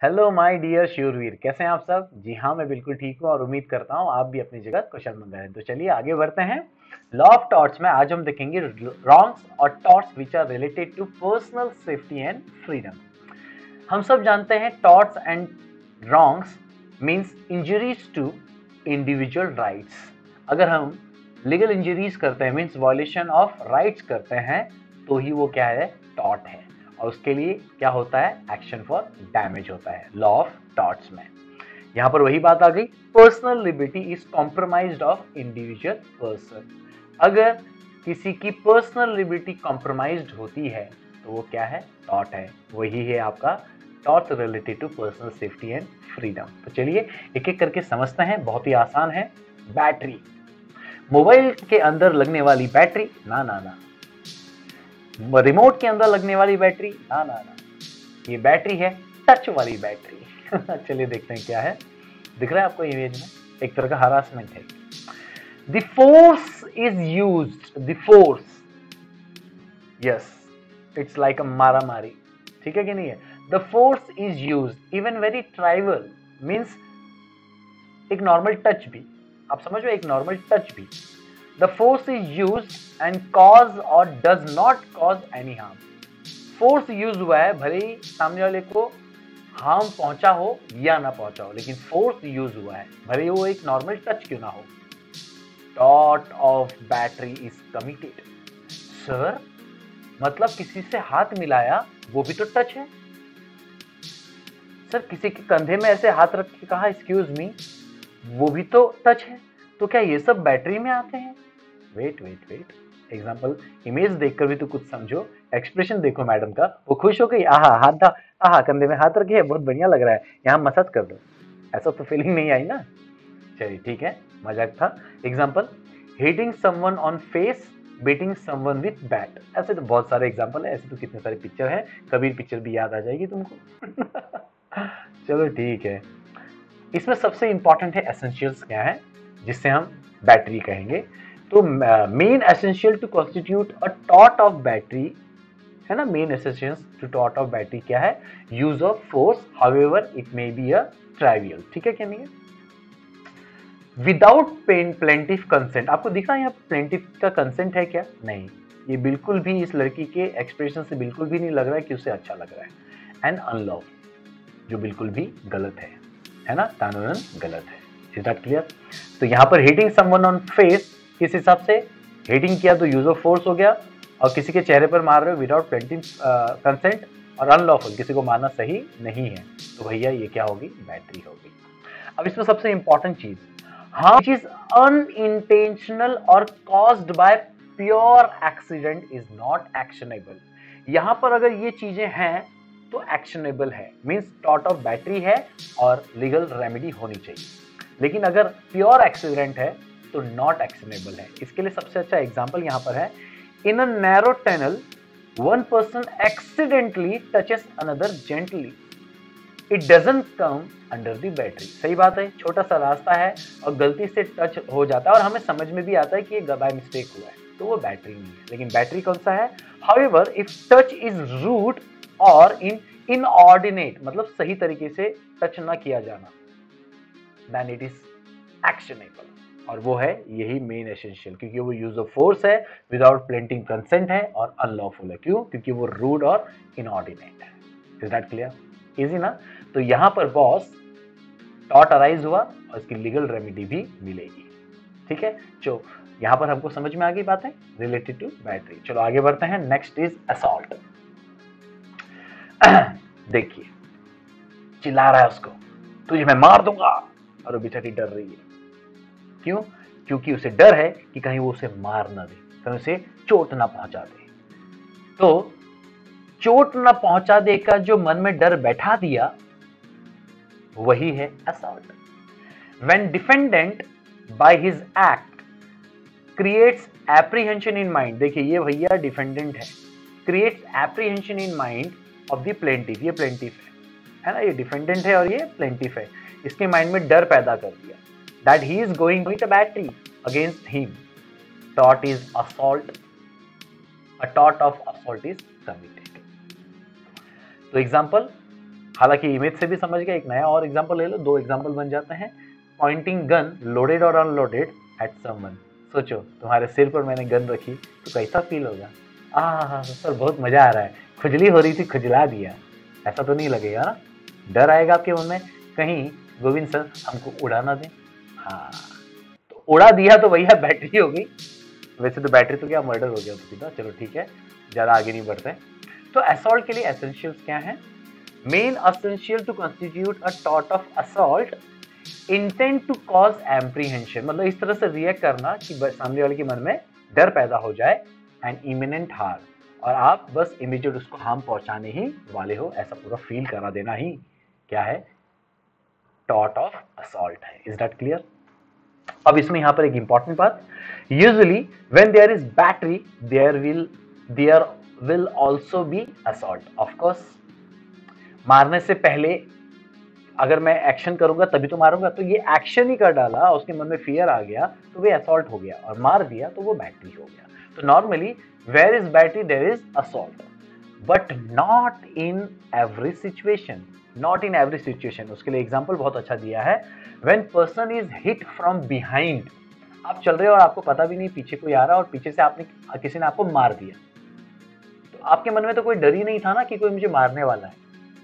Hello my dear शूरवीर, कैसे हैं आप सब? जी हाँ, मैं बिल्कुल ठीक हूँ और उम्मीद करता हूँ आप भी अपनी जगह कुशल मंगल हैं। तो चलिए आगे बढ़ते हैं। लॉ ऑफ टॉर्ट्स में आज हम देखेंगे रॉन्ग्स और torts which are related to personal safety and freedom. हम सब जानते हैं torts and wrongs means injuries to individual rights. अगर हम लीगल इंजरीज करते हैं मीन्स वायलेशन ऑफ राइट्स करते हैं तो ही वो क्या है? टॉर्ट है। और उसके लिए क्या होता है? एक्शन फॉर डैमेज होता है लॉ ऑफ टॉर्ट्स में। यहां पर वही बात आ गई, personal liberty is compromised of individual person. अगर किसी की पर्सनल लिबर्टी कॉम्प्रोमाइज्ड होती है तो वो क्या है? टॉर्ट है। वही है आपका tort related to personal safety and freedom. तो चलिए एक एक करके समझते हैं, बहुत ही आसान है। बैटरी, मोबाइल के अंदर लगने वाली बैटरी, ना ना ना। रिमोट के अंदर लगने वाली बैटरी, ना ना ना। ये बैटरी है टच वाली बैटरी। चलिए देखते हैं क्या है। दिख रहा है आपको इमेज में? एक तरह का हरासमेंट है। The force is used, the force, yes, it's like a मारा मारी। ठीक है कि नहीं है? The force is used even very trivial means एक नॉर्मल टच भी, आप समझो एक नॉर्मल टच भी। The force is use and cause और does not cause any harm. Force use हुआ है, भले ही सामने वाले को हार्म पहुंचा हो या ना पहुंचा हो, लेकिन फोर्स यूज हुआ है, भले ही वो एक नॉर्मल टच क्यों ना हो। Dot of battery is committed. Sir, मतलब किसी से हाथ मिलाया वो भी तो टच है। सर, किसी के कंधे में ऐसे हाथ रख के कहा एक्सक्यूज मी, वो भी तो टच है। तो क्या ये सब बैटरी में आते हैं? Wait wait wait, example image देखकर भी तो कुछ समझो। एक्सप्रेशन देखो मैडम का, वो खुश हो गई, आहा हाथ था, आहा कंधे में हाथ रखे है, बहुत बढ़िया लग रहा है, यहाँ मसाज कर दो। ऐसा तो फीलिंग नहीं आई ना? चलिए ठीक है, मजाक था। Example, hitting someone on face, beating someone with bat. ऐसे तो बहुत सारे एग्जाम्पल है, ऐसे तो कितने सारे पिक्चर है, कबीर पिक्चर भी याद आ जाएगी तुमको। चलो ठीक है। इसमें सबसे इंपॉर्टेंट है एसेंशियल्स क्या है जिससे हम बैटरी कहेंगे। तो main essential to constitute a टॉट ऑफ बैटरी है ना, मेन एसेंशियल्स टू टॉट ऑफ बैटरी क्या है? Use of force, however it may be a trivial. ठीक है क्या नहीं है? विदाउट प्लेंटिफ कंसेंट, आपको दिख रहा है यहाँ प्लेंटिफ का कंसेंट है क्या? नहीं, ये बिल्कुल भी इस लड़की के एक्सप्रेशन से बिल्कुल भी नहीं लग रहा है कि उसे अच्छा लग रहा है। एंड अनलॉफुल, जो बिल्कुल भी गलत है ना, कानूनन गलत है। Is that clear? तो यहाँ पर हिटिंग समवन ऑन फेस, किस हिसाब से हिटिंग किया तो यूज ऑफ फोर्स हो गया, और किसी के चेहरे पर मार रहे हो विदाउट प्लेंटिव कंसेंट, और अनलॉफुल, किसी को मारना सही नहीं है, तो भैया ये क्या होगी? बैटरी होगी। अब इसमें सबसे इंपॉर्टेंट चीज, हाँ, which is unintentional or caused by pure accident is not actionable। यहां पर अगर ये चीजें हैं तो एक्शनेबल है, मींस टॉट ऑफ बैटरी है और लीगल रेमेडी होनी चाहिए। लेकिन अगर प्योर एक्सीडेंट है तो नॉट एक्शनेबल है। इसके लिए सबसे अच्छा एग्जांपल यहां पर है, in a narrow tunnel one person accidentally touches another gently, it doesn't come under the battery. सही बात है, छोटा सा रास्ता है और गलती से टच हो जाता है और हमें समझ में भी आता है कि ये बाय मिस्टेक हुआ है, तो वो बैटरी नहीं है। लेकिन बैटरी कौन सा है? However if touch is rude और इन इनऑर्डिनेट, मतलब सही तरीके से टच ना किया जाना, देन इट इज एक्शनेबल। और वो है यही मेन एसेंशियल, क्योंकि वो यूज ऑफ फोर्स है, विदाउट प्लेंटिंग कंसेंट है और अनलॉफुल है। क्यों? क्योंकि वो रूड और इनऑर्डिनेट है। Is that clear? इजी ना? तो यहां पर बॉस टॉट अराइज हुआ और इसकी लीगल रेमेडी भी मिलेगी। ठीक है, जो यहां पर हमको समझ में आ गई बातें रिलेटेड टू बैटरी। चलो आगे बढ़ते हैं। Next is assault. देखिए, चिल्ला रहा है उसको, तुझे मैं मार दूंगा, और वो बेचारी डर रही है। क्यों? क्योंकि उसे डर है कि कहीं वो उसे मार ना दे, कहीं उसे चोट ना पहुंचा दे। तो चोट ना पहुंचा दे का जो मन में डर बैठा दिया वही है assault. When defendant by his act creates apprehension in mind, देखिए ये भैया डिफेंडेंट है, creates apprehension in mind of the plaintiff, ये plaintiff है ना, ये डिफेंडेंट है और ये plaintiff है, इसके माइंड में डर पैदा कर दिया that he is going to commit a battery against him, tort is assault, a tort of assault is committed। तो एग्जाम्पल, हालांकि इमेज से भी समझ गया, एक नया और एग्जांपल ले लो, दो एग्जांपल बन जाते हैं। पॉइंटिंग गन लोडेड और अनलोडेड एट समवन। सोचो तुम्हारे सिर पर मैंने गन रखी तो कैसा फील होगा? सर बहुत मजा आ रहा है, खुजली हो रही थी खुजला दिया, ऐसा तो नहीं लगेगा ना? डर आएगा आपके मन में कहीं गोविंद सर हमको उड़ा ना दें। हाँ, तो उड़ा दिया तो भैया बैटरी हो गई। वैसे तो बैटरी तो क्या मर्डर हो गया तो सीधा। चलो ठीक है, ज्यादा आगे नहीं बढ़ते। तो असॉल्ट के लिए एसेंशियल्स क्या है? Main essential to constitute a टॉट of assault, intent to cause apprehension, मतलब इस तरह से रिएक्ट करना कि सामने वाले के मन में डर पैदा हो जाए, एंड इमिनेंट हार्म, और आप बस इमीडिएट उसको हार्म पहुंचाने ही वाले हो, ऐसा पूरा फील करा देना ही क्या है? टॉट ऑफ असॉल्ट है। Is that clear? अब इसमें यहां पर एक इंपॉर्टेंट बात, usually when there is battery there will also be assault. Of course मारने से पहले अगर मैं एक्शन करूंगा तभी तो मारूंगा, तो ये एक्शन ही कर डाला, उसके मन में फियर आ गया तो वो असॉल्ट हो गया, और मार दिया तो वो बैटरी हो गया। तो normally where is battery there is assault, but not in every situation. Not in every situation, उसके लिए एग्जांपल बहुत अच्छा दिया है। When person is hit from behind, आप चल रहे हो और आपको पता भी नहीं पीछे कोई आ रहा है, और पीछे से आपने किसी ने आपको मार दिया, तो आपके मन में तो कोई डर ही नहीं था ना कि कोई मुझे मारने वाला है,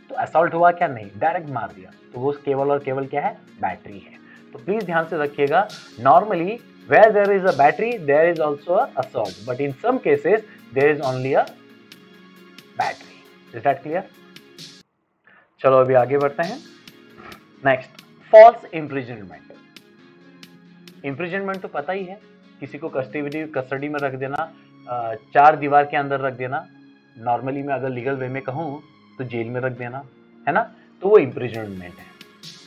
तो असॉल्ट हुआ क्या? नहीं, डायरेक्ट मार दिया, तो वो केवल और केवल क्या है? बैटरी है। तो प्लीज ध्यान से रखिएगा, normally where there is a battery there is also a assault, but in some cases there is only a battery. Is that clear? चलो अभी आगे बढ़ते हैं। Next, false imprisonment. इम्प्रिजनमेंट तो पता ही है, किसी को कस्टडी में रख देना, चार दीवार के अंदर रख देना, नॉर्मली मैं अगर लीगल वे में कहूं तो जेल में रख देना, है ना? तो वो इम्प्रिजनमेंट है।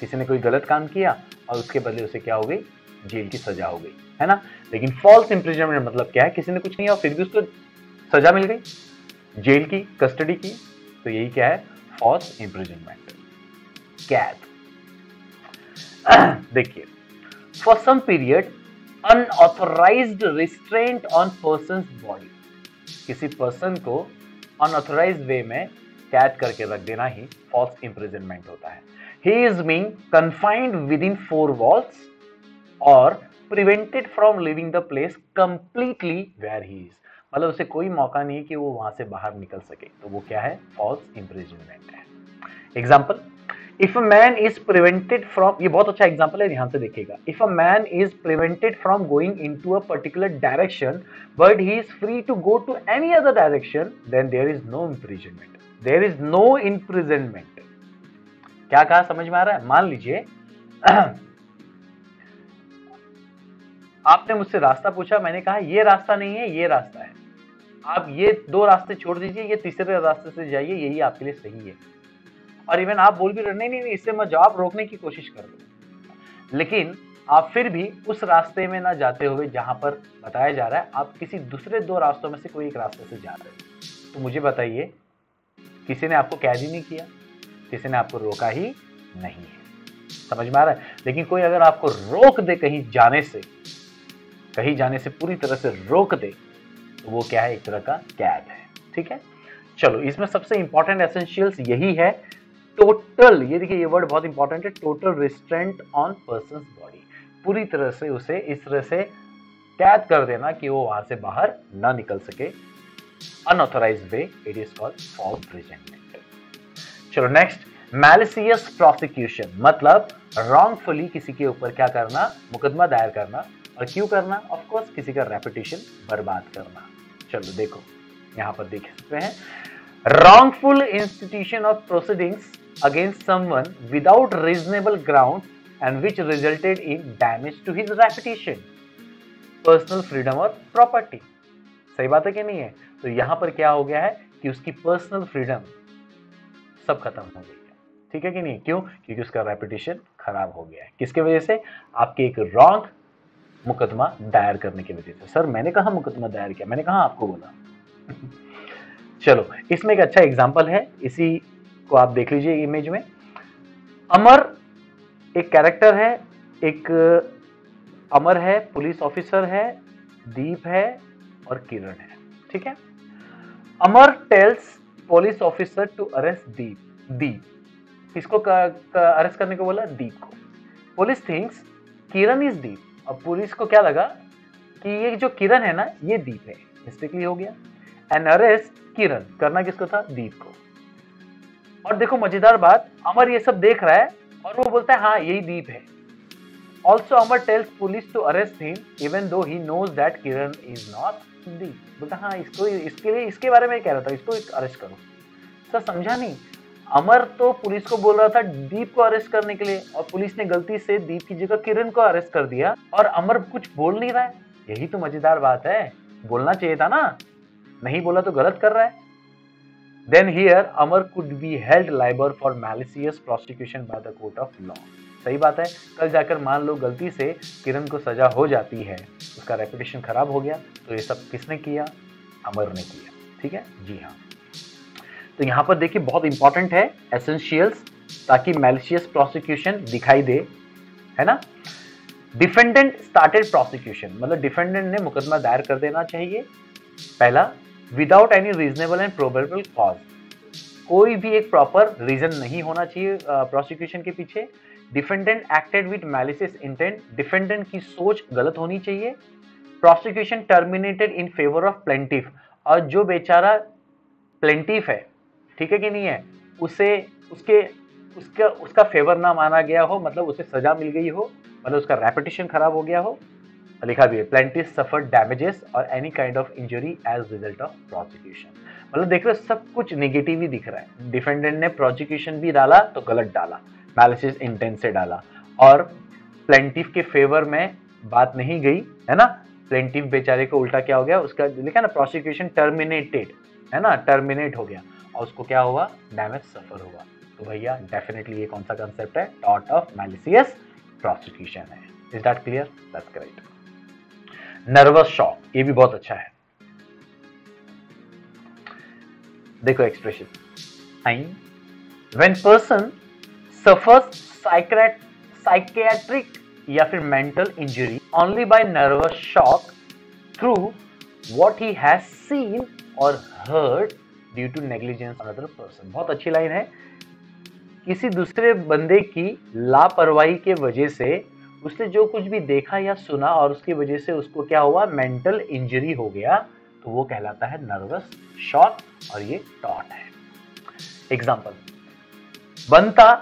किसी ने कोई गलत काम किया और उसके बदले उसे क्या हो गई? जेल की सजा हो गई, है ना? लेकिन फॉल्स इम्प्रिजनमेंट मतलब क्या है? किसी ने कुछ नहीं किया फिर भी उसको सजा मिल गई, जेल की, कस्टडी की, तो यही क्या है? फॉल्स इम्प्रिजनमेंट, कैद। देखिए, for some period unauthorised restraint on person's body, किसी पर्सन को अनऑथोराइज्ड वे में कैद करके रख देना ही फॉल्स इम्प्रिजनमेंट होता है। He is being confined within four walls और prevented from leaving the place completely where he is, मतलब उसे कोई मौका नहीं कि वो वहां से बाहर निकल सके, तो वो क्या है? फॉल्स इम्प्रिजनमेंट है। Example, if a man is prevented from, ये बहुत अच्छा एग्जांपल है, ध्यान से देखिएगा। If a man is prevented from going into a particular direction but he is free to go to any other direction, then there is no imprisonment. There is no imprisonment. क्या कहा, समझ में आ रहा है? मान लीजिए आपने मुझसे रास्ता पूछा, मैंने कहा ये रास्ता नहीं है, ये रास्ता है, आप ये दो रास्ते छोड़ दीजिए, ये तीसरे रास्ते से जाइए, यही आपके लिए सही है। और इवन आप बोल भी रहे नहीं नहीं नहीं, इससे मत जाओ, आप रोकने की कोशिश कर रहे, लेकिन आप फिर भी उस रास्ते में ना जाते हुए जहां पर बताया जा रहा है, आप किसी दूसरे दो रास्तों में से कोई एक रास्ते से जा रहे हो, तो मुझे बताइए, किसी ने आपको कैद ही नहीं किया, किसी ने आपको रोका ही नहीं है। समझ में आ रहा है? लेकिन कोई अगर आपको रोक दे कहीं जाने से पूरी तरह से रोक दे, तो वो क्या है? एक तरह का कैद है। ठीक है, चलो इसमें सबसे इंपॉर्टेंट एसेंशियल्स यही है, टोटल, ये देखिए ये वर्ड बहुत इंपॉर्टेंट है, total restraint on person's body, पूरी तरह से उसे इस तरह से कैद कर देना कि वो वहां से बाहर ना निकल सके, unauthorised way, it is called false imprisonment. चलो नेक्स्ट, मैलिशियस प्रोसिक्यूशन, मतलब रॉन्गफुली किसी के ऊपर क्या करना? मुकदमा दायर करना। और क्यों करना? ऑफ कोर्स किसी का रेपुटेशन बर्बाद करना। चलो देखो, यहां पर देख सकते हैं, wrongful institution of proceedings against someone without reasonable grounds and which resulted in damage to his reputation, personal freedom और property। सही बात है कि नहीं है? तो यहां पर क्या हो गया है कि उसकी पर्सनल फ्रीडम सब खत्म हो गई है। ठीक है कि नहीं? क्यों? क्योंकि उसका रेपुटेशन खराब हो गया है। किसके वजह से? आपके एक रॉन्ग मुकदमा दायर करने की वजह से। सर मैंने कहा मुकदमा दायर किया, मैंने कहा आपको बोला। चलो इसमें एक अच्छा एग्जांपल है, इसी को आप देख लीजिए इमेज में। अमर एक कैरेक्टर है, एक अमर है, पुलिस ऑफिसर है, दीप है और किरण है। ठीक है, Amar tells police officer to arrest Deep. किसको अरेस्ट करने को बोला? दीप को। Police thinks Kiran is Deep. अब पुलिस को क्या लगा कि ये जो किरण है ना ये दीप है, मिस्टेकली हो गया। एंड अरेस्ट किरण, करना किसको था? दीप को। और देखो मजेदार बात, अमर ये सब देख रहा है और वो बोलता है हाँ यही दीप है। Also Amar tells police to arrest him even though he knows that Kiran is not Deep. बोलता हाँ इसको, इसके लिए, इसके बारे में कह रहा था, इसको अरेस्ट करो। सर समझा नहीं, अमर तो पुलिस को बोल रहा था दीप को अरेस्ट करने के लिए और पुलिस ने गलती से दीप की जगह किरण को अरेस्ट कर दिया और अमर कुछ बोल नहीं रहा है। यही तो मजेदार बात है, बोलना चाहिए था ना, नहीं बोला तो गलत कर रहा है। Then here Amar could be held liable for malicious prosecution by the court of law। सही बात है, कल जाकर मान लो गलती से किरण को सजा हो जाती है, उसका रेपुटेशन खराब हो गया, तो ये सब किसने किया? अमर ने किया। ठीक है जी हाँ। तो यहाँ पर देखिए बहुत इंपॉर्टेंट है एसेंशियल्स, ताकि मैलिशियस प्रोसिक्यूशन दिखाई दे, है ना। डिफेंडेंट स्टार्टेड प्रोसिक्यूशन, मतलब डिफेंडेंट ने मुकदमा दायर कर देना चाहिए। पहला, without any reasonable and probable cause, कोई भी एक प्रॉपर रीजन नहीं होना चाहिए प्रोसिक्यूशन के पीछे। Defendant acted with malicious intent, defendant की सोच गलत होनी चाहिए। Prosecution terminated in favour of plaintiff, और जो बेचारा प्लेंटिफ है, ठीक है कि नहीं है, उसे उसका फेवर ना माना गया हो, मतलब उसे सजा मिल गई हो, मतलब उसका रेपुटेशन खराब हो गया हो। लिखा भी है प्लेंटिफ सफर्ड डैमेजेस और any kind of injury as result of prosecution. मतलब देख रहे हो सब कुछ निगेटिव ही दिख रहा है। डिफेंडेंट ने प्रोसिक्यूशन भी डाला तो गलत डाला, मैलिशियस इंटेंट से डाला, और प्लेंटिफ के फेवर में बात नहीं गई, है ना। प्लेंटिफ बेचारे को उल्टा क्या हो गया, उसका लिखा ना प्रोसिक्यूशन टर्मिनेटेड, है ना, टर्मिनेट हो गया और उसको क्या हुआ? डैमेज सफर हुआ। तो भैया डेफिनेटली ये कौन सा कंसेप्ट है? टॉर्ट ऑफ मैलिशियस प्रोसिक्यूशन है। Is that clear? That's correct. Nervous shock, ये भी बहुत अच्छा है। देखो expression, when person suffers psychiatric या फिर mental injury only by nervous shock through what he has seen और heard due to negligence of another person. बहुत अच्छी लाइन है। किसी दूसरे बंदे की लापरवाही के वजह से उसने जो कुछ भी देखा या सुना और उसकी वजह से उसको क्या हुआ? मेंटल इंजरी हो गया, तो वो कहलाता है नर्वस शॉक, और ये टॉर्ट है। एग्जांपल, बंता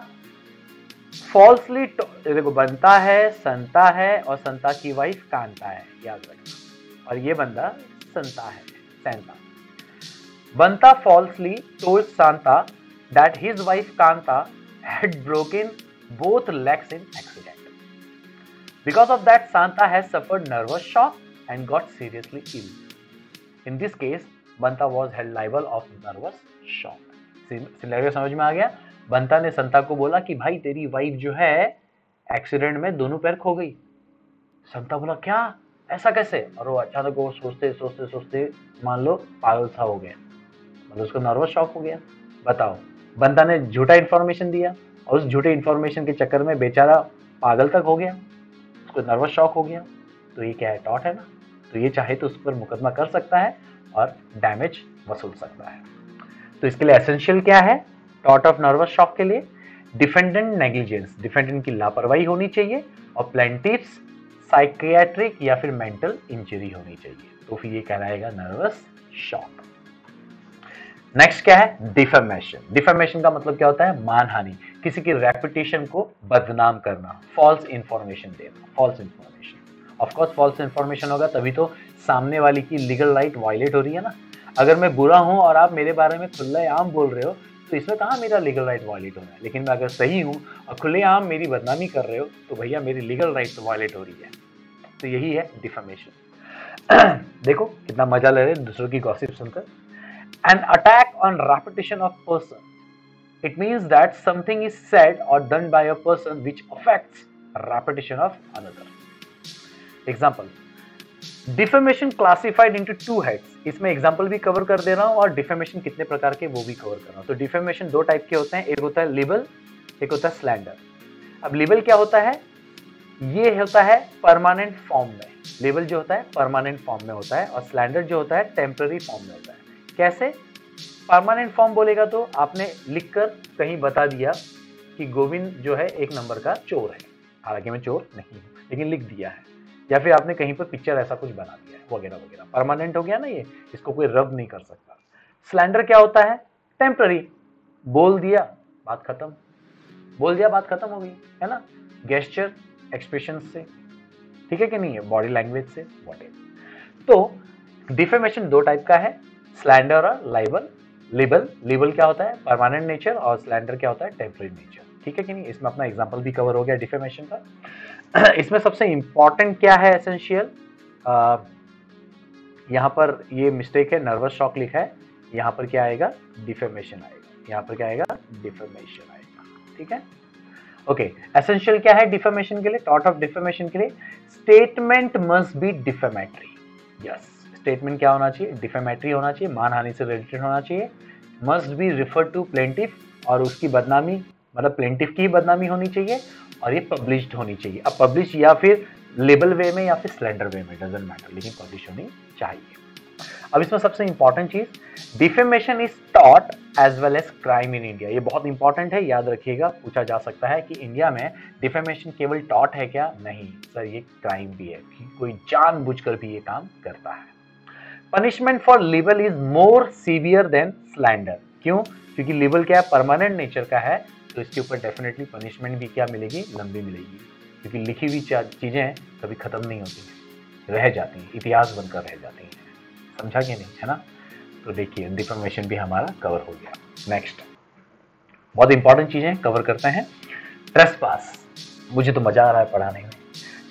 फॉल्सली, देखो बंता है, संता है, और संता की वाइफ कांता है, याद रखना, और ये बंदा संता है, Santa. Banta falsely told Santa that his wife Kanta had broken both legs in accident. Because of that, Santa has suffered nervous shock and got seriously ill. In this case, Banta was held liable of nervous shock. Scenario समझ में आ गया? बंता ने संता को बोला कि भाई तेरी wife जो है एक्सीडेंट में दोनों पैर खो गई। संता बोला क्या, ऐसा कैसे? और वो अचानक वो सोचते सोचते सोचते मान लो पागल सा हो गया, मतलब उसको नर्वस शॉक हो गया। बताओ, बंता ने झूठा इंफॉर्मेशन दिया और उस झूठे इंफॉर्मेशन के चक्कर में बेचारा पागल तक हो गया, उसको नर्वस शॉक हो गया। तो ये क्या है? टॉर्ट है ना। तो ये चाहे तो उस पर मुकदमा कर सकता है और डैमेज वसूल सकता है। तो इसके लिए एसेंशियल क्या है टॉर्ट ऑफ नर्वस शॉक के लिए? डिफेंडेंट नेग्लिजेंस, डिफेंडेंट की लापरवाही होनी चाहिए, और प्लेंटिफ्स साइकियाट्रिक या फिर मेंटल इंजरी होनी चाहिए, तो फिर ये कहलाएगा नर्वस शॉक। नेक्स्ट क्या है? डिफेमेशन। डिफेमेशन का मतलब क्या होता है? मानहानि, किसी की रेपुटेशन को बदनाम करना, फॉल्स इंफॉर्मेशन देना, false information. Of course false information होगा तभी तो सामने वाली की लीगल राइट वायलेट हो रही है ना। अगर मैं बुरा हूं और आप मेरे बारे में खुलेआम बोल रहे हो तो इसमें कहाँ मेरा लीगल राइट वायलेट हो रहा है, लेकिन मैं अगर सही हूं और खुलेआम मेरी बदनामी कर रहे हो तो भैया मेरी लीगल राइट तो वायलेट हो रही है। तो यही है डिफेमेशन। देखो कितना मजा ले रहे हैं दूसरों की गॉसिप सुनकर। An attack on reputation of person. It means that something is said or done by a person which affects reputation of another. Example, defamation classified into two heads. इसमें एग्जाम्पल भी कवर कर दे रहा हूँ और defamation कितने प्रकार के वो भी कवर कर रहा हूँ। तो डिफेमेशन दो टाइप के होते हैं, एक होता है लिबल, एक होता है स्लैंडर। अब लिबल क्या होता है? ये होता है परमानेंट फॉर्म में, लिबल जो होता है परमानेंट फॉर्म में होता है, और स्लैंडर जो होता है टेम्पररी फॉर्म में होता है। कैसे? परमानेंट फॉर्म बोलेगा तो आपने लिखकर कहीं बता दिया कि गोविंद जो है एक नंबर का चोर है, हालांकि मैं चोर नहीं हूँ, लेकिन लिख दिया है, या फिर आपने कहीं पर पिक्चर ऐसा कुछ बना दिया है वगैरह वगैरह, परमानेंट हो गया ना ये, इसको कोई रब नहीं कर सकता। स्लैंडर क्या होता है? टेम्पररी, बोल दिया बात खत्म, बोल दिया बात खत्म हो गई, है ना, गेस्चर एक्सप्रेशन से, ठीक है कि नहीं है, बॉडी लैंग्वेज से, व्हाटएवर। तो डिफेमेशन दो टाइप का है, स्लैंडर और लाइबल। लिबल, लिबल क्या होता है? परमानेंट नेचर, और स्लैंडर क्या होता है? टेम्पररी नेचर, ठीक है कि नहीं। इसमें अपना एग्जांपल भी कवर हो गया डिफेमेशन का। इसमें सबसे इंपॉर्टेंट क्या है, एसेंशियल, यहाँ पर ये मिस्टेक है, नर्वस शॉक लिखा है, यहाँ पर क्या आएगा? डिफेमेशन आएगा, यहाँ पर क्या आएगा? डिफेमेशन आएगा, ठीक है। ओके, एसेंशियल क्या है डिफेमेशन के लिए, टॉर्ट ऑफ डिफेमेशन के लिए? Statement must be defamatory. Yes, statement क्या होना चाहिए? डिफेमेटरी होना चाहिए, मानहानि से रिलेटेड होना चाहिए। Must be refer to plaintiff, और उसकी बदनामी, मतलब प्लेंटिफ की बदनामी होनी चाहिए, और ये पब्लिश्ड होनी चाहिए। अब पब्लिश या फिर लेबल वे में या फिर स्लेंडर वे में, डजंट मैटर, लेकिन पब्लिश होनी चाहिए। अब इसमें सबसे इंपॉर्टेंट चीज, डिफेमेशन इज टॉट as well as crime in India. ये बहुत इंपॉर्टेंट है, याद रखिएगा, पूछा जा सकता है कि इंडिया में डिफेमेशन केवल टॉट है क्या? नहीं सर, ये क्राइम भी है, कि कोई जानबूझकर भी ये काम करता है। Punishment for libel is more severe than slander. क्यों? क्योंकि लिबल क्या है? परमानेंट नेचर का है, तो इसके ऊपर डेफिनेटली पनिशमेंट भी क्या मिलेगी? लंबी मिलेगी, क्योंकि लिखी हुई चीजें कभी खत्म नहीं होती हैं, रह जाती हैं, इतिहास बनकर रह जाती हैं, समझा कि नहीं, है ना। तो देखिए डिफेमेशन भी हमारा कवर हो गया। नेक्स्ट बहुत इंपॉर्टेंट चीजें कवर करते हैं। ट्रेसपास, मुझे तो मजा आ रहा है पढ़ाने में।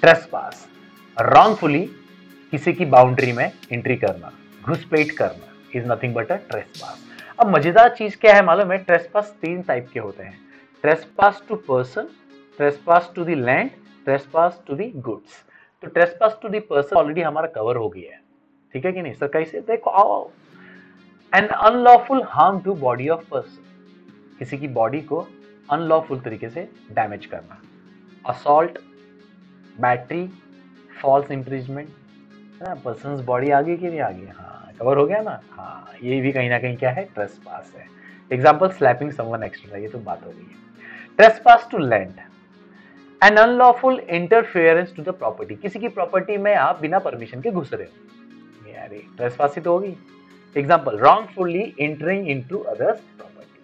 ट्रेसपास, रॉन्गफुली किसी की बाउंड्री में एंट्री करना, घुसपैठ करना, is nothing but a trespass. अब मजेदार चीज क्या है मालूम है? ट्रेसपास तीन टाइप के होते हैं, trespass to person, trespass to the land, trespass to the goods. तो trespass to the person already हमारा कवर हो गया है, ठीक है कि नहीं सर। कैसे? देखो आओ, an unlawful harm to body of person, किसी की बॉडी को अनलॉफुल तरीके से डैमेज करना, असॉल्ट, बैटरी, फॉल्स इंप्रिजमेंट, है ना, पर्सन बॉडी आगे की नहीं आगे, हाँ कवर हो गया ना। हाँ, ये भी कहीं ना कहीं क्या है? ट्रेसपास है। एग्जाम्पल, स्लैपिंग समवन एक्स्ट्रा, ये तो बात हो गई है। Trespass to land, an unlawful interference to the property, किसी की प्रॉपर्टी में आप बिना परमिशन के घुस रहे हो, यार ट्रेसपास ही तो होगी। Example, wrongfully entering into others property.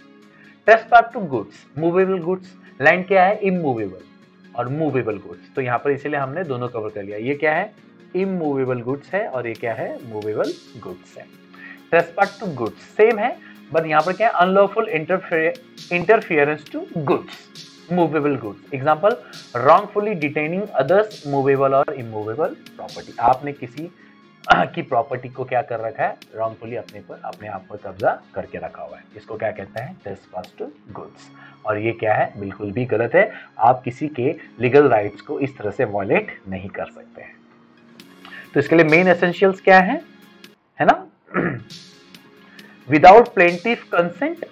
Trespass to goods, movable goods, land क्या है? इमूवेबल, और मूवेबल गुड्स, तो यहाँ पर इसीलिए हमने दोनों कवर कर लिया। ये क्या है? इमूवेबल गुड्स है, और ये क्या है? मूवेबल गुड्स है। ट्रेसपास टू गुड्स सेम है, बट यहाँ पर क्या है? Unlawful interference to goods, movable goods. Example, wrongfully detaining others movable और इमूवेबल प्रॉपर्टी, आपने किसी की प्रॉपर्टी को क्या कर रखा है? रॉन्गफुली अपने आप पर कब्जा करके रखा हुआ है, इसको क्या कहते हैं? Trespass to goods. और ये क्या है? बिल्कुल भी गलत है, आप किसी के लीगल राइट्स को इस तरह से वॉयलेट नहीं कर सकते हैं। तो इसके लिए मेन एसेंशियल्स क्या है ना? Without plaintiff consent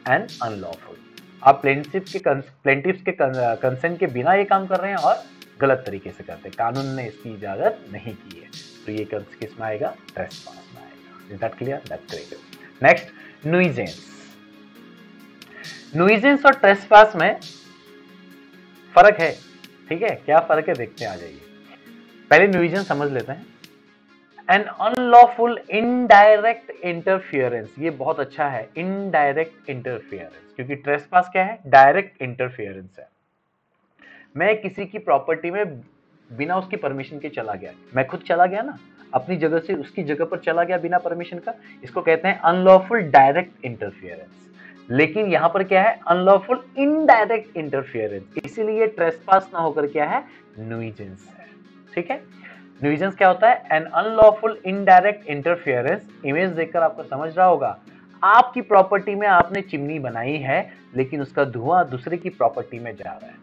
and unlawful, आप प्लेंटिफ्स के कंसेंट के बिना ये काम कर रहे हैं और गलत तरीके से करते हैं, कानून ने इसकी इजाजत नहीं की है, तो ये किस में आएगा? ट्रेसपास में आएगा। Is that clear? That's great. Next, nuisance. Nuisance और ट्रेसपास में फर्क है, ठीक है, क्या फर्क है देखते हैं, आ जाइए। पहले नुइजेंस समझ लेते हैं। एन अनलॉफुल इनडायरेक्ट इंटरफियरेंस, ये बहुत अच्छा है, इनडायरेक्ट इंटरफियरेंस, क्योंकि ट्रेसपास क्या है? डायरेक्ट इंटरफियरेंस है। मैं किसी की प्रॉपर्टी में बिना उसकी परमिशन के चला गया, मैं खुद चला गया ना, अपनी जगह से उसकी जगह पर चला गया बिना परमिशन का, इसको कहते हैं अनलॉफुल डायरेक्ट इंटरफियरेंस। लेकिन यहां पर क्या है? अनलॉफुल इनडायरेक्ट इंटरफियरेंस, इसीलिए ट्रेसपास ना होकर क्या है? नुइजेंस है, ठीक है। नुइजेंस क्या होता है? An unlawful indirect interference. Image देखकर आपको समझ रहा होगा, आपकी प्रॉपर्टी में आपने चिमनी बनाई है, लेकिन उसका धुआं दूसरे की प्रॉपर्टी में जा रहा है।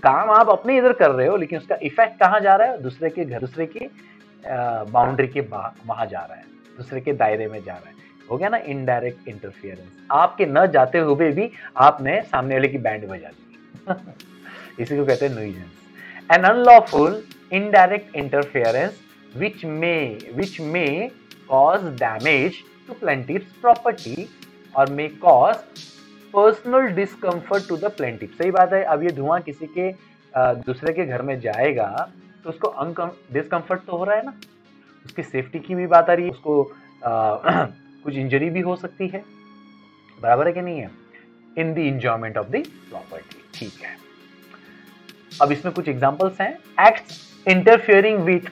काम आप अपने इधर कर रहे हो, लेकिन उसका इफेक्ट कहां जा रहा है? दूसरे के घर, दूसरे की बाउंड्री के वहां जा रहा है, दूसरे के दायरे में जा रहा है। हो गया ना इनडायरेक्ट इंटरफियरेंस। आपके न जाते हुए भी आपने सामने वाले की बैंड बजा दी। इसी को कहते हैं nuisance. An unlawful indirect interference which may cause damage to plaintiff's property or may cause personal discomfort to the plaintiff. सही बात है, अब ये धुआं किसी के दूसरे के घर में जाएगा तो उसको डिस्कम्फर्ट तो हो रहा है ना, उसकी सेफ्टी की भी बात आ रही है, उसको कुछ इंजरी भी हो सकती है, बराबर है कि नहीं है, in the enjoyment of the property. ठीक है, अब इसमें कुछ एग्जांपल्स हैं। एक्ट्स इंटरफियरिंग विथ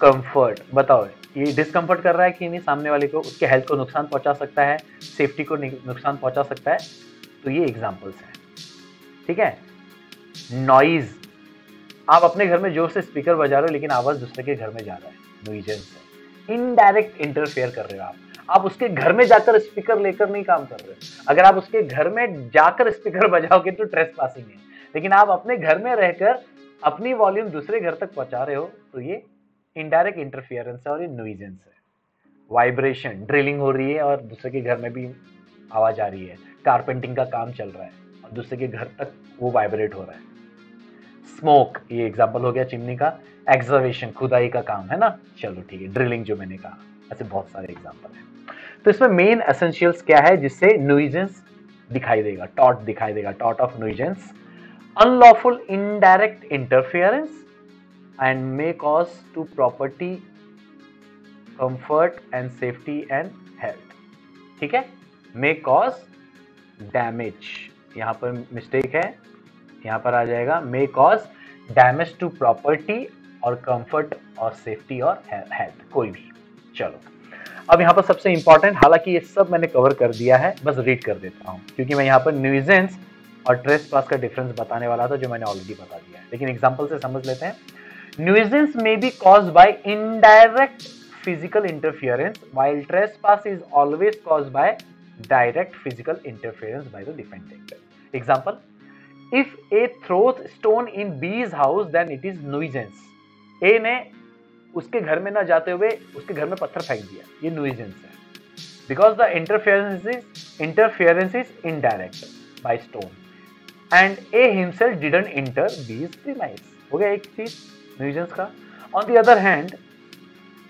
कंफर्ट, बताओ ये डिस्कंफर्ट कर रहा है कि नहीं सामने वाले को, उसके हेल्थ को नुकसान पहुंचा सकता है, सेफ्टी को नुकसान पहुंचा सकता है, तो ये एग्जांपल्स हैं। ठीक है, नॉइज, आप अपने घर में जोर से स्पीकर बजा रहे हो लेकिन आवाज दूसरे के घर में जा रहा है, नॉइजेंस है, इनडायरेक्ट इंटरफेयर कर रहे हो आप उसके घर में जाकर स्पीकर लेकर नहीं काम कर रहे हो। अगर आप उसके घर में जाकर स्पीकर बजाओगे तो ट्रेसपासिंग है, लेकिन आप अपने घर में रहकर अपनी वॉल्यूम दूसरे घर तक पहुंचा रहे हो तो ये इनडायरेक्ट इंटरफियरेंस है और ये नॉइजेंस है। वाइब्रेशन, ड्रिलिंग हो रही है और दूसरे के घर में भी आवाज आ रही है, कारपेंटिंग का काम चल रहा है और दूसरे के घर तक वो वाइब्रेट हो रहा है। स्मोक, ये एग्जांपल हो गया चिमनी का। एक्सकवेशन, खुदाई का काम है ना, चलो ठीक है, ड्रिलिंग जो मैंने कहा, ऐसे बहुत सारे एग्जांपल हैं। तो इसमें मेन एसेंशियल्स क्या है जिससे नॉइजेंस दिखाई देगा, टॉट दिखाई देगा, टॉट of nuisance, unlawful indirect interference and may cause to property, comfort and safety and health. ठीक है, मे कॉज डैमेज, यहां पर मिस्टेक है, यहां पर आ जाएगा may cause damage to property और कंफर्ट और सेफ्टी और हेल्थ, कोई भी। चलो अब यहाँ पर सबसे इंपॉर्टेंट, हालांकि ये सब मैंने कवर कर दिया है, बस रीड कर देता हूँ क्योंकि मैं यहाँ पर न्यूइजेंस और ट्रेसपास का डिफरेंस बताने वाला था जो मैंने ऑलरेडी बता दिया है, लेकिन एग्जांपल से समझ लेते हैं। Nuisance may be caused by indirect physical interference while trespass is always caused by direct physical interference by the defendant. Example, if A throws stone in B's house then it is nuisance. A ने उसके घर में ना जाते हुए उसके घर में पत्थर फेंक दिया, ये नॉइजेंस है, because the interference is indirect by stone and A himself didn't enter these premise. हो गया एक चीज नॉइजेंस का। On the other hand,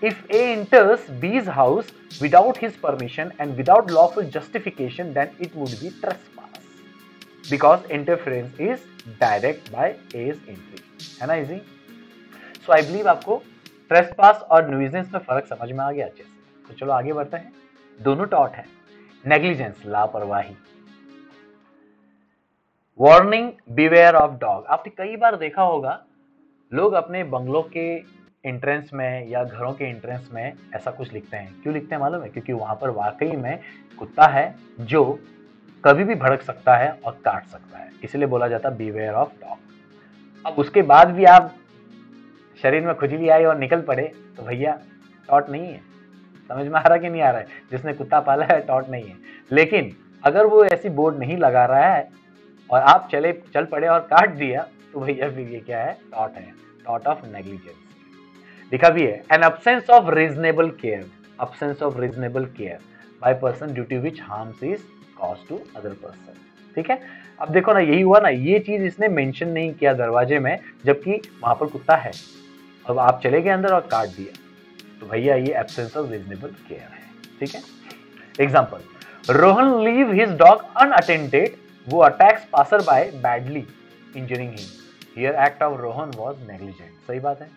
if A enters B's house without his permission and without lawful justification then it would be trespass because interference is direct by as entry, है ना, easy. So I believe आपको trespass और nuisance में फर्क समझ में आ गया अच्छे से। तो चलो आगे बढ़ते हैं, दोनों टॉट है। नेग्लिजेंस, लापरवाही। Warning, beware of dog. आपने कई बार देखा होगा लोग अपने बंगलों के एंट्रेंस में या घरों के एंट्रेंस में ऐसा कुछ लिखते हैं। क्यों लिखते हैं मालूम है? क्योंकि वहां पर वाकई में कुत्ता है जो कभी भी भड़क सकता है और काट सकता है, इसलिए बोला जाता है बिवेयर ऑफ डॉग। अब उसके बाद भी आप शरीर में खुजली आई और निकल पड़े तो भैया टॉट नहीं है। समझ में आ रहा कि नहीं आ रहा है? जिसने कुत्ता पाला है टॉट नहीं है। लेकिन अगर वो ऐसी बोर्ड नहीं लगा रहा है और आप चल पड़े और काट दिया तो भैया फिर ये क्या है? टॉट है, टॉट ऑफ नेग्लिजेंस। लिखा भी है, an absence of reasonable care, absence of reasonable care by person due to which harms is cause to other person. ठीक है, अब देखो ना, यही हुआ ना, ये चीज इसने मेंशन नहीं किया दरवाजे में, जबकि वहां पर कुत्ता है। अब आप चले गए अंदर और काट दिया तो भैया ये एब्सेंस ऑफ रीजनेबल केयर है। ठीक है, example, Rohan leave his dog unattended, वो attacks passer by badly injuring him. Here act of Rohan was negligent. सही बात है,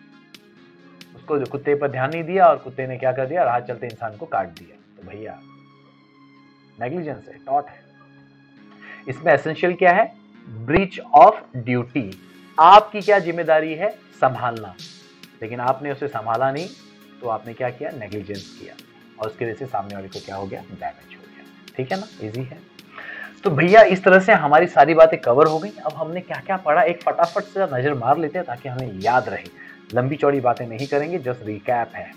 उसको कुत्ते पर ध्यान नहीं दिया और कुत्ते ने क्या कर दिया? राह चलते इंसान को काट दिया, तो भैया नेग्लिजेंस है, टॉट है। इसमें एसेंशियल क्या है? Breach of duty. आपकी क्या जिम्मेदारी है? संभालना, लेकिन आपने उसे संभाला नहीं तो आपने क्या किया? नेग्लिजेंस किया और उसकी वजह से सामने वाले को क्या हो गया? डैमेज हो गया। ठीक है ना, इजी है। तो भैया इस तरह से हमारी सारी बातें कवर हो गई। अब हमने क्या क्या पढ़ा एक फटाफट से नजर मार लेते हैं ताकि हमें याद रहे। लंबी चौड़ी बातें नहीं करेंगे, जस्ट रिकैप है।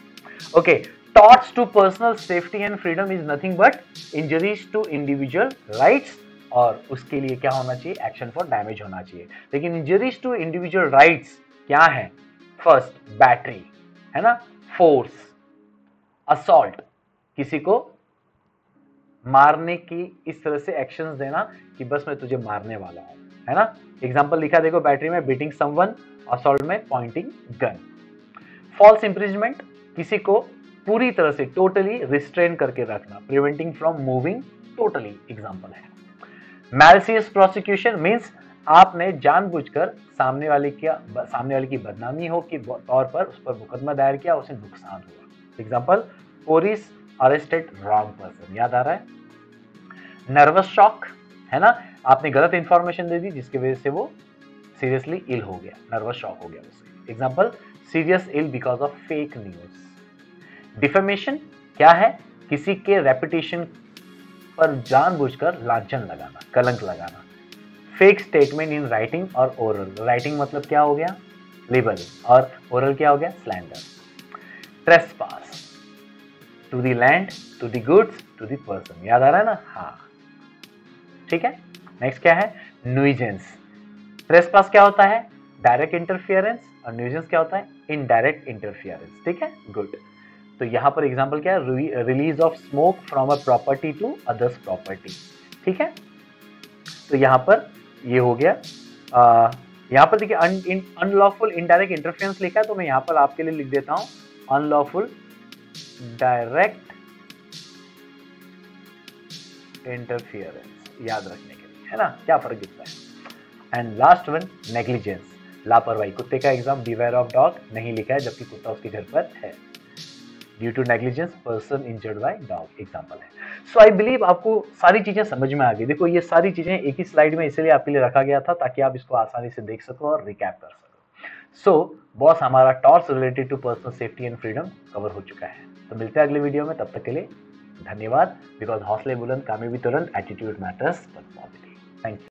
Okay, torts to personal safety and freedom is nothing but injuries to individual rights, और उसके लिए क्या होना चाहिए? एक्शन फॉर डैमेज होना चाहिए। लेकिन इंजरीज टू इंडिविजुअल राइट्स क्या है? फर्स्ट, बैटरी, है ना, फोर्स, असॉल्ट, किसी को मारने की इस तरह से एक्शंस देना कि बस मैं तुझे मारने वाला हूं, है ना। एग्जांपल लिखा देखो बैटरी में, बीटिंग समवन, असॉल्ट में पॉइंटिंग गन। फॉल्स इंप्रिजमेंट, किसी को पूरी तरह से टोटली रिस्ट्रेन करके रखना, preventing from moving totally, example है। मैलिशियस प्रोसिक्यूशन मीन्स आपने जानबूझकर सामने वाले की बदनामी हो के तौर पर उस पर मुकदमा दायर किया, उसे नुकसान हुआ। Example, police arrested wrong person, याद आ रहा है। नर्वस शॉक है ना, आपने गलत इंफॉर्मेशन दे दी जिसकी वजह से वो सीरियसली इल हो गया, नर्वस शॉक हो गया उसे। Example, serious ill because of fake news. Defamation क्या है, किसी के रेपुटेशन पर जानबूझकर लांछन लगाना, कलंक लगाना। फेक स्टेटमेंट इन राइटिंग और ओरल, राइटिंग मतलब क्या हो गया, लिबल, और ओरल क्या हो गया, slander. Trespass, to the land, to the goods, to the person, याद आ रहा है ना, हाँ ठीक है। नेक्स्ट क्या है, न्यूजेंस। ट्रेसपास क्या होता है, डायरेक्ट इंटरफियरेंस, और न्यूजेंस क्या होता है, इनडायरेक्ट इंटरफियरेंस, ठीक है, गुड। तो यहां पर एग्जांपल क्या है, release of smoke from a property to others property, ठीक है। तो यहां पर ये हो गया। यहां पर देखिए अनलॉफुल इनडायरेक्ट इंटरफियरेंस लिखा है, तो मैं यहां पर आपके लिए लिख देता हूं अनलॉफुल डायरेक्ट इंटरफियरेंस, याद रखने के लिए, है ना, क्या फर्क दिखता है। एंड लास्ट वन, नेग्लिजेंस, लापरवाही। कुत्ते का एग्जाम बिवेयर ऑफ डॉग नहीं लिखा है जबकि कुत्ता उसके घर पर है। Due to negligence person injured by dog example है। सो आई बिलीव आपको सारी चीजें समझ में आ गई। देखो ये सारी चीजें एक ही स्लाइड में इसलिए आपके लिए रखा गया था ताकि आप इसको आसानी से देख सको और रिकैप कर सको। सो बॉस, हमारा torts related to personal safety and freedom cover हो चुका है। तो मिलते हैं अगले वीडियो में, तब तक के लिए धन्यवाद। बिकॉज हौसले बुलंद, कामयाबी तुरंत, attitude matters, but positive. Thank you.